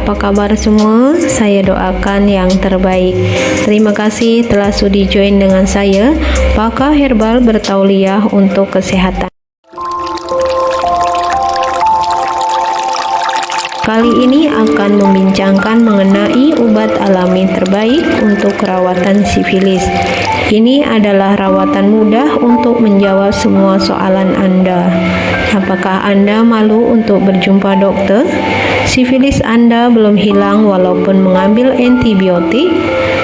apa kabar semua? Saya doakan yang terbaik. Terima kasih telah sudi join dengan saya, pakar herbal bertauliah untuk kesehatan. Kali ini akan membincangkan mengenai obat alami terbaik untuk rawatan sifilis. Ini adalah rawatan mudah untuk menjawab semua soalan Anda. Apakah Anda malu untuk berjumpa dokter? Sifilis Anda belum hilang walaupun mengambil antibiotik?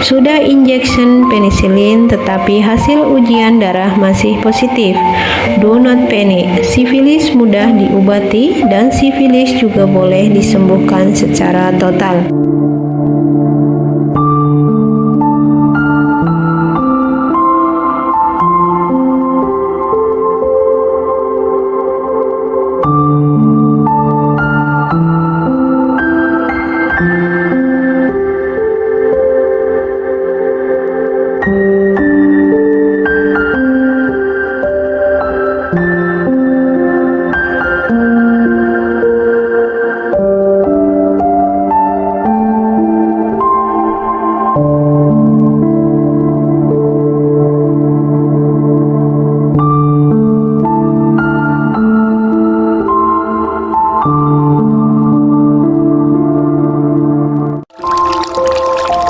Sudah injection penisilin tetapi hasil ujian darah masih positif? Do not panic, sifilis mudah diobati dan sifilis juga boleh disembuhkan secara total.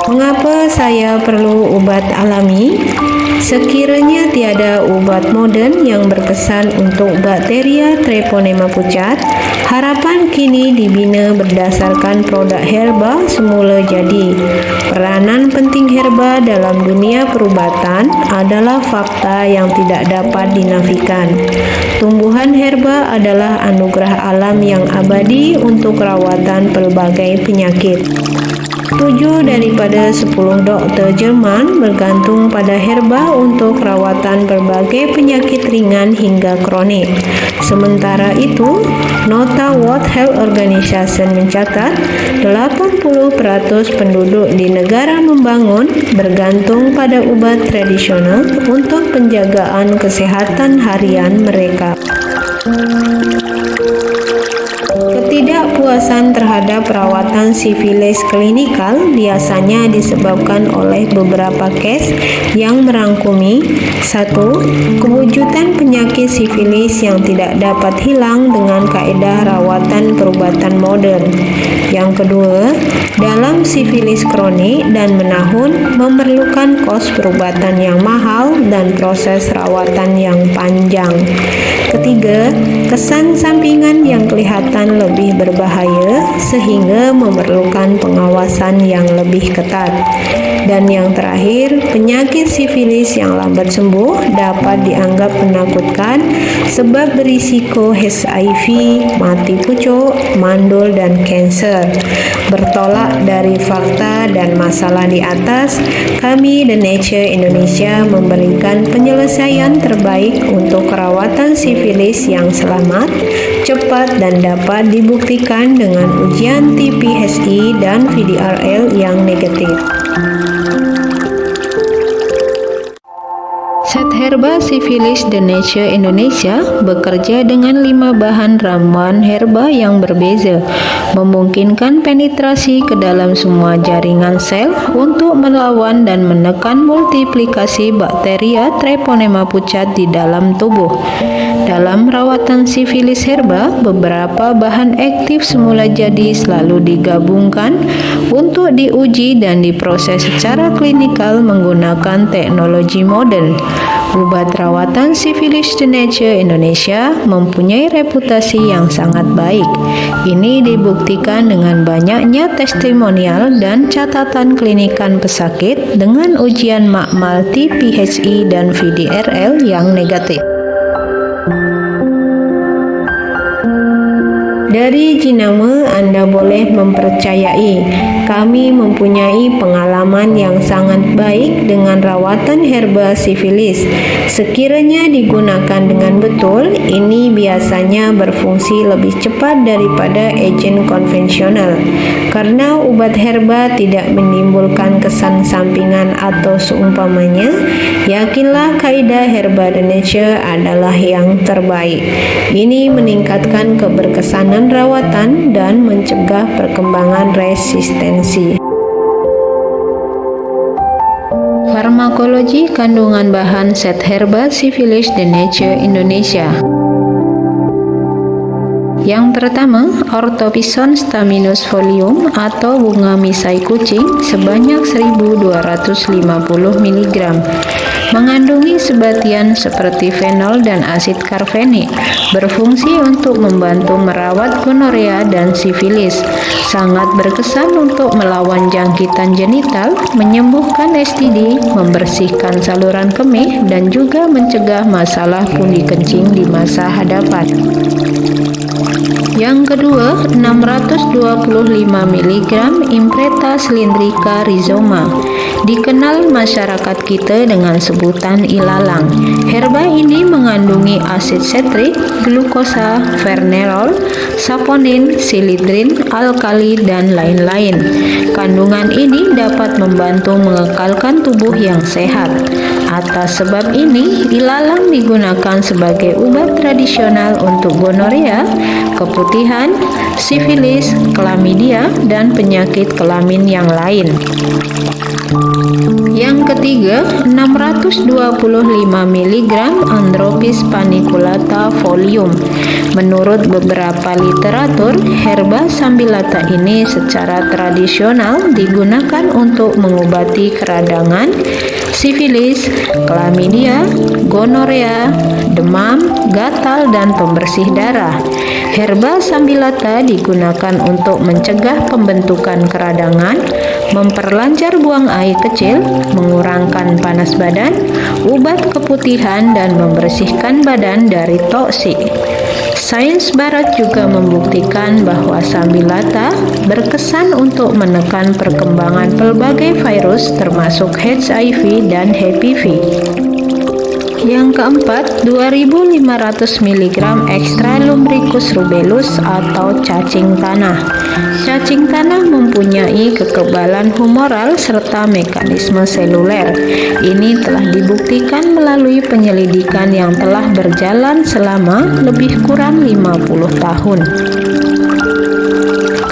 Mengapa saya perlu obat alami? Sekiranya tiada obat modern yang berkesan untuk bakteria Treponema pucat, harapan kini dibina berdasarkan produk herba semula jadi. Peranan penting herba dalam dunia perubatan adalah fakta yang tidak dapat dinafikan. Tumbuhan herba adalah anugerah alam yang abadi untuk rawatan pelbagai penyakit. 7 daripada 10 dokter Jerman bergantung pada herba untuk rawatan berbagai penyakit ringan hingga kronik. Sementara itu, nota World Health Organization mencatat 80% penduduk di negara membangun bergantung pada obat tradisional untuk penjagaan kesehatan harian mereka. Ketidakpuasan terhadap perawatan sifilis klinikal biasanya disebabkan oleh beberapa kes yang merangkumi: 1. Kewujudan penyakit sifilis yang tidak dapat hilang dengan kaedah rawatan perubatan modern. Yang kedua, dalam sifilis kronik dan menahun memerlukan kos perubatan yang mahal dan proses rawatan yang panjang. Ketiga, kesan sampingan yang kelihatan lebih berbahaya sehingga memerlukan pengawasan yang lebih ketat. Dan yang terakhir, penyakit sifilis yang lambat sembuh dapat dianggap menakutkan sebab berisiko HIV, mati pucuk, mandul dan kanser. Bertolak dari fakta dan masalah di atas, kami The Nature Indonesia memberikan penyelesaian terbaik untuk perawatan sifilis yang selamat, cepat dan dapat dibuktikan dengan ujian TPHI dan VDRL yang negatif. Set Herba Sifilis The Nature Indonesia bekerja dengan 5 bahan ramuan herba yang berbeza, memungkinkan penetrasi ke dalam semua jaringan sel untuk melawan dan menekan multiplikasi bakteria Treponema pucat di dalam tubuh. Dalam rawatan sifilis herba, beberapa bahan aktif semula jadi selalu digabungkan untuk diuji dan diproses secara klinikal menggunakan teknologi modern. Obat rawatan sifilis The Nature Indonesia mempunyai reputasi yang sangat baik. Ini dibuktikan dengan banyaknya testimonial dan catatan klinikan pesakit dengan ujian makmal TPHI dan VDRL yang negatif. Dari jenama Anda boleh mempercayai Kami mempunyai pengalaman yang sangat baik dengan rawatan herba sifilis. Sekiranya digunakan dengan betul, ini biasanya berfungsi lebih cepat daripada agen konvensional. Karena obat herba tidak menimbulkan kesan sampingan atau seumpamanya, yakinlah kaidah herba de nature adalah yang terbaik. Ini meningkatkan keberkesanan rawatan dan mencegah perkembangan resistensi. Farmakologi kandungan bahan set herba sifilis de nature Indonesia. Yang pertama, Orthopison staminus folium atau bunga misai kucing sebanyak 1250 mg. Mengandungi sebatian seperti fenol dan asid karvenik, berfungsi untuk membantu merawat gonorea dan sifilis. Sangat berkesan untuk melawan jangkitan genital, menyembuhkan STD, membersihkan saluran kemih, dan juga mencegah masalah pundi kencing di masa hadapan. Yang kedua, 625 mg Impreta cylindrica rhizoma. Dikenal masyarakat kita dengan sebutan ilalang. Herba ini mengandungi asid setrik, glukosa, fernerol, saponin, silidrin, alkali, dan lain-lain. Kandungan ini dapat membantu mengekalkan tubuh yang sehat. Atas sebab ini, ilalang digunakan sebagai obat tradisional untuk gonorea, keputihan, sifilis, klamidia, dan penyakit kelamin yang lain. Yang ketiga, 625 mg Andropis paniculata folium. Menurut beberapa literatur, herba sambilata ini secara tradisional digunakan untuk mengobati keradangan, sifilis, klamidia, gonorea, demam, gatal, dan pembersih darah. Herba sambilata digunakan untuk mencegah pembentukan keradangan, memperlancar buang air kecil, mengurangkan panas badan, obat keputihan, dan membersihkan badan dari toksik. Sains barat juga membuktikan bahwa sambilata berkesan untuk menekan perkembangan pelbagai virus termasuk HIV dan HPV. Yang keempat, 2500 mg Extra lumbricus rubellus atau cacing tanah. Cacing tanah mempunyai kekebalan humoral serta mekanisme seluler. Ini telah dibuktikan melalui penyelidikan yang telah berjalan selama lebih kurang 50 tahun.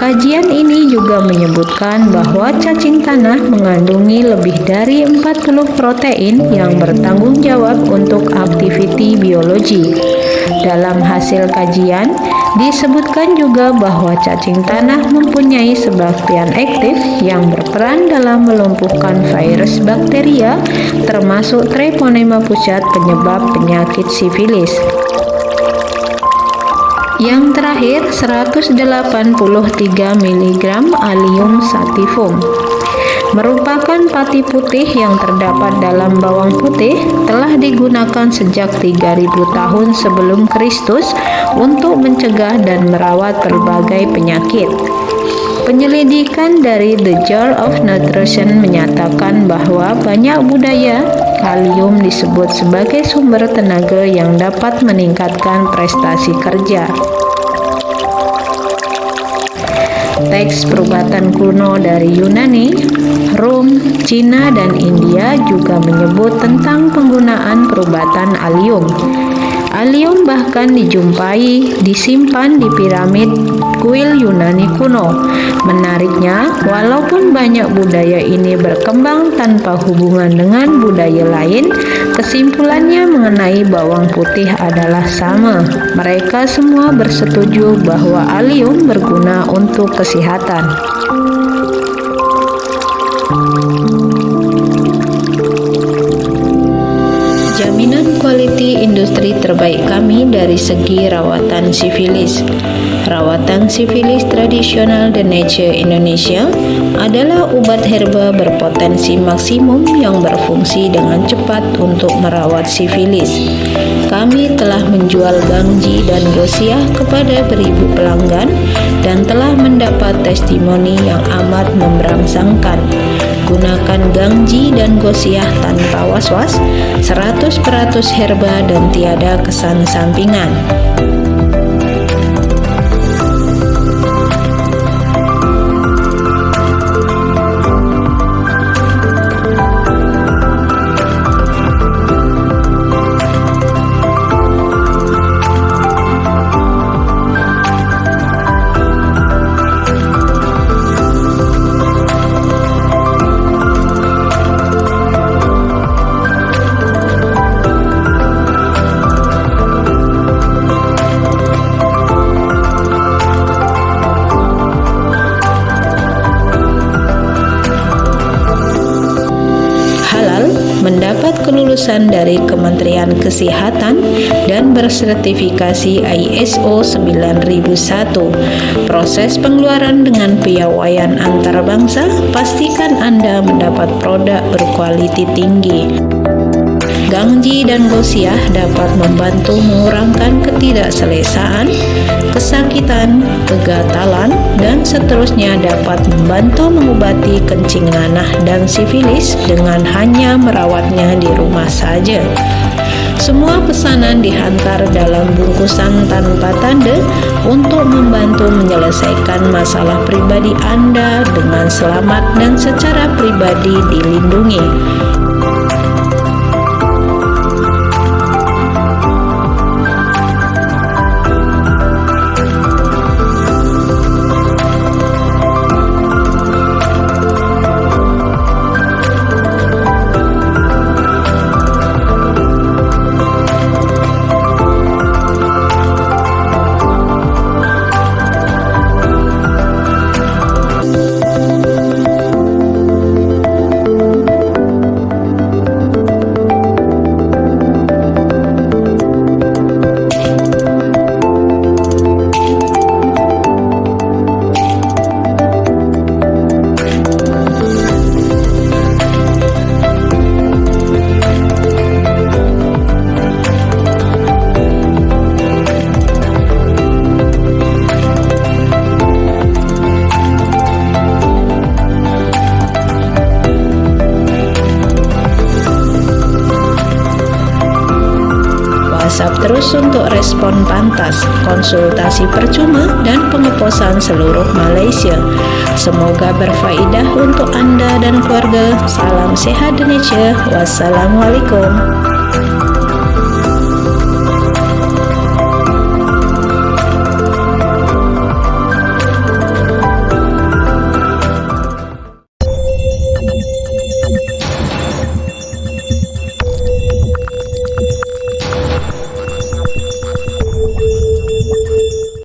Kajian ini juga menyebutkan bahwa cacing tanah mengandungi lebih dari 40 protein yang bertanggung jawab untuk aktiviti biologi. Dalam hasil kajian, disebutkan juga bahwa cacing tanah mempunyai sebaktian aktif yang berperan dalam melumpuhkan virus bakteria, termasuk Treponema pusat penyebab penyakit sifilis. Yang terakhir, 183 mg Allium sativum. Merupakan pati putih yang terdapat dalam bawang putih, telah digunakan sejak 3000 tahun sebelum Kristus untuk mencegah dan merawat berbagai penyakit. Penyelidikan dari The Journal of Nutrition menyatakan bahwa banyak budaya kalium disebut sebagai sumber tenaga yang dapat meningkatkan prestasi kerja. Teks perubatan kuno dari Yunani, Rom, Cina, dan India juga menyebut tentang penggunaan perubatan allium. Allium bahkan disimpan di piramid kuil Yunani kuno. Menariknya, walaupun banyak budaya ini berkembang tanpa hubungan dengan budaya lain, kesimpulannya mengenai bawang putih adalah sama. Mereka semua bersetuju bahwa allium berguna untuk kesehatan. Jaminan kualiti industri terbaik kami dari segi rawatan sifilis. Rawatan sifilis tradisional de nature Indonesia adalah obat herba berpotensi maksimum yang berfungsi dengan cepat untuk merawat sifilis. Kami telah menjual Gangji dan Gosiah kepada beribu pelanggan dan telah mendapat testimoni yang amat memberangsangkan. Gunakan Gangji dan Gosiah tanpa was-was, 100% herba dan tiada kesan sampingan. Mendapat kelulusan dari Kementerian Kesehatan dan bersertifikasi ISO 9001. Proses pengeluaran dengan piawaian antarbangsa, pastikan Anda mendapat produk berkualiti tinggi. Gangji dan Gosiah dapat membantu mengurangkan ketidakselesaan, kesakitan, kegatalan, dan seterusnya dapat membantu mengobati kencing nanah dan sifilis dengan hanya merawatnya di rumah saja. Semua pesanan dihantar dalam bungkusan tanpa tanda untuk membantu menyelesaikan masalah pribadi Anda dengan selamat dan secara pribadi dilindungi. WhatsApp terus untuk respon pantas, konsultasi percuma, dan pengeposan seluruh Malaysia. Semoga berfaedah untuk Anda dan keluarga. Salam sehat Indonesia. Wassalamualaikum.